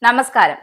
നമസ്കാരം.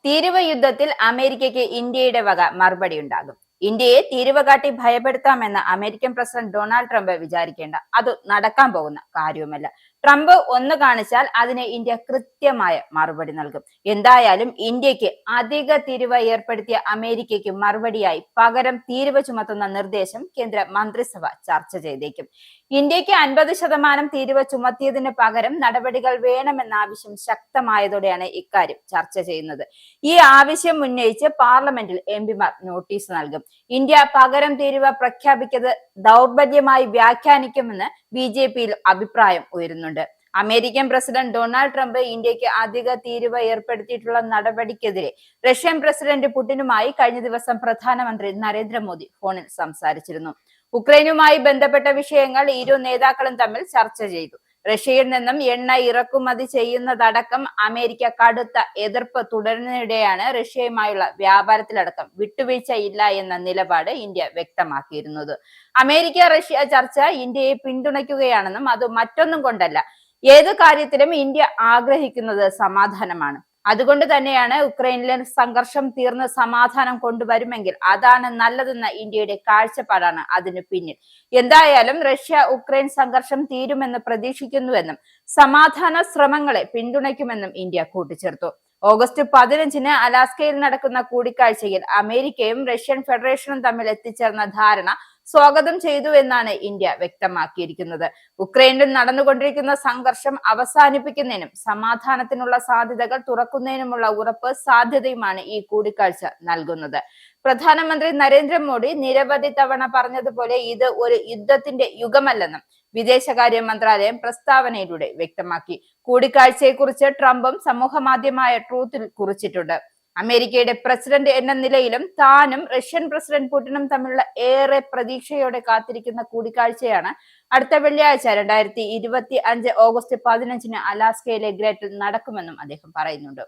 തീരുവ യുദ്ധത്തിൽ അമേരിക്കയ്ക്ക് ഇന്ത്യയുടെ വക മറുപടി ഉണ്ടാകും. ഇന്ത്യയെ തീരുവ കാട്ടി ഭയപ്പെടുത്താമെന്ന് അമേരിക്കൻ പ്രസിഡന്റ് ഡൊണാൾഡ് ട്രംപ് വിചാരിക്കേണ്ട. അത് നടക്കാൻ പോകുന്ന കാര്യവുമല്ല. ട്രംപ് ഒന്ന് കാണിച്ചാൽ അതിന് ഇന്ത്യ കൃത്യമായ മറുപടി നൽകും. എന്തായാലും ഇന്ത്യക്ക് അധിക തീരുവ ഏർപ്പെടുത്തിയ അമേരിക്കയ്ക്ക് മറുപടിയായി പകരം തീരുവ ചുമത്തുന്ന നിർദ്ദേശം കേന്ദ്ര മന്ത്രിസഭ ചർച്ച ചെയ്തേക്കും. ഇന്ത്യക്ക് 50% തീരുവ ചുമത്തിയതിന് പകരം നടപടികൾ വേണമെന്ന ആവശ്യം ശക്തമായതോടെയാണ് ഇക്കാര്യം ചർച്ച ചെയ്യുന്നത്. ഈ ആവശ്യം ഉന്നയിച്ച് പാർലമെന്റിൽ എംപിമാർ നോട്ടീസ് നൽകും. ഇന്ത്യ പകരം തീരുവ പ്രഖ്യാപിക്കത് ദൗർബല്യമായി വ്യാഖ്യാനിക്കുമെന്ന് BJPയിൽ അഭിപ്രായം ഉയരുന്നുണ്ട്. അമേരിക്കൻ പ്രസിഡന്റ് ഡൊണാൾഡ് ട്രംപ് ഇന്ത്യക്ക് അധിക തീരുവ ഏർപ്പെടുത്തിയിട്ടുള്ള നടപടിക്കെതിരെ റഷ്യൻ പ്രസിഡന്റ് പുടിനുമായി കഴിഞ്ഞ ദിവസം പ്രധാനമന്ത്രി നരേന്ദ്രമോദി ഫോണിൽ സംസാരിച്ചിരുന്നു. ഉക്രൈനുമായി ബന്ധപ്പെട്ട വിഷയങ്ങൾ ഇരു നേതാക്കളും തമ്മിൽ ചർച്ച ചെയ്തു. റഷ്യയിൽ നിന്നും എണ്ണ ഇറക്കുമതി ചെയ്യുന്നതടക്കം അമേരിക്ക കടുത്ത എതിർപ്പ് തുടരുന്നതിനിടെയാണ് റഷ്യയുമായുള്ള വ്യാപാരത്തിലടക്കം വിട്ടുവീഴ്ച ഇല്ല എന്ന നിലപാട് ഇന്ത്യ വ്യക്തമാക്കിയിരുന്നത്. അമേരിക്ക റഷ്യ ചർച്ച ഇന്ത്യയെ പിന്തുണയ്ക്കുകയാണെന്നും അത് മറ്റൊന്നും കൊണ്ടല്ല, ഏത് കാര്യത്തിലും ഇന്ത്യ ആഗ്രഹിക്കുന്നത് സമാധാനമാണ്. അതുകൊണ്ട് തന്നെയാണ് ഉക്രൈനിലെ സംഘർഷം തീർന്ന് സമാധാനം കൊണ്ടുവരുമെങ്കിൽ അതാണ് നല്ലതെന്ന ഇന്ത്യയുടെ കാഴ്ചപ്പാടാണ് അതിന് പിന്നിൽ. എന്തായാലും റഷ്യ ഉക്രൈൻ സംഘർഷം തീരുമെന്ന് പ്രതീക്ഷിക്കുന്നുവെന്നും സമാധാന ശ്രമങ്ങളെ പിന്തുണയ്ക്കുമെന്നും ഇന്ത്യ കൂട്ടിച്ചേർത്തു. ഓഗസ്റ്റ് 15-ന് അലാസ്കയിൽ നടക്കുന്ന കൂടിക്കാഴ്ചയിൽ അമേരിക്കയും റഷ്യൻ ഫെഡറേഷനും തമ്മിൽ എത്തിച്ചേർന്ന ധാരണ സ്വാഗതം ചെയ്തു എന്നാണ് ഇന്ത്യ വ്യക്തമാക്കിയിരിക്കുന്നത്. ഉക്രൈനിൽ നടന്നുകൊണ്ടിരിക്കുന്ന സംഘർഷം അവസാനിപ്പിക്കുന്നതിനും സമാധാനത്തിനുള്ള സാധ്യതകൾ തുറക്കുന്നതിനുമുള്ള ഉറപ്പ് സാധ്യതയുമാണ് ഈ കൂടിക്കാഴ്ച നൽകുന്നത്. പ്രധാനമന്ത്രി നരേന്ദ്രമോദി നിരവധി തവണ പറഞ്ഞതുപോലെ ഇത് ഒരു യുദ്ധത്തിന്റെ യുഗമല്ലെന്നും വിദേശകാര്യ മന്ത്രാലയം പ്രസ്താവനയിലൂടെ വ്യക്തമാക്കി. കൂടിക്കാഴ്ചയെക്കുറിച്ച് ട്രംപും സമൂഹ മാധ്യമമായ ട്രൂത്തിൽ കുറിച്ചിട്ടുണ്ട്. അമേരിക്കയുടെ പ്രസിഡന്റ് എന്ന നിലയിലും താനും റഷ്യൻ പ്രസിഡന്റ് പുടിനും തമ്മിലുള്ള ഏറെ പ്രതീക്ഷയോടെ കാത്തിരിക്കുന്ന കൂടിക്കാഴ്ചയാണ് അടുത്ത വെള്ളിയാഴ്ച 2025 ഓഗസ്റ്റ് 15-ന് അലാസ്കയിലെ ഗ്രേറ്റിൽ നടക്കുമെന്നും അദ്ദേഹം പറയുന്നുണ്ട്.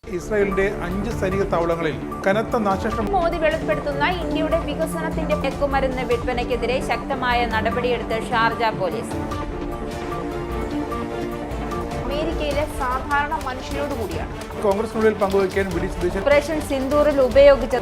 ഇസ്രായേലിന്റെ 5 സൈനിക താവളങ്ങളിൽ കനത്ത നാശനഷ്ടം. മോദി വെളിപ്പെടുത്തുന്ന ഇന്ത്യയുടെ വികസനത്തിന്റെ മയക്കുമരുന്ന് വിൽപ്പനയ്ക്കെതിരെ ശക്തമായ നടപടിയെടുത്ത് ഷാർജ പോലീസ്. അമേരിക്കയിലെ സാധാരണ മനുഷ്യരോട് കൂടിയാണ് കോൺഗ്രസിനുള്ളിൽ പങ്കുവയ്ക്കാൻ ഓപ്പറേഷൻ സിന്ദൂറിൽ ഉപയോഗിച്ച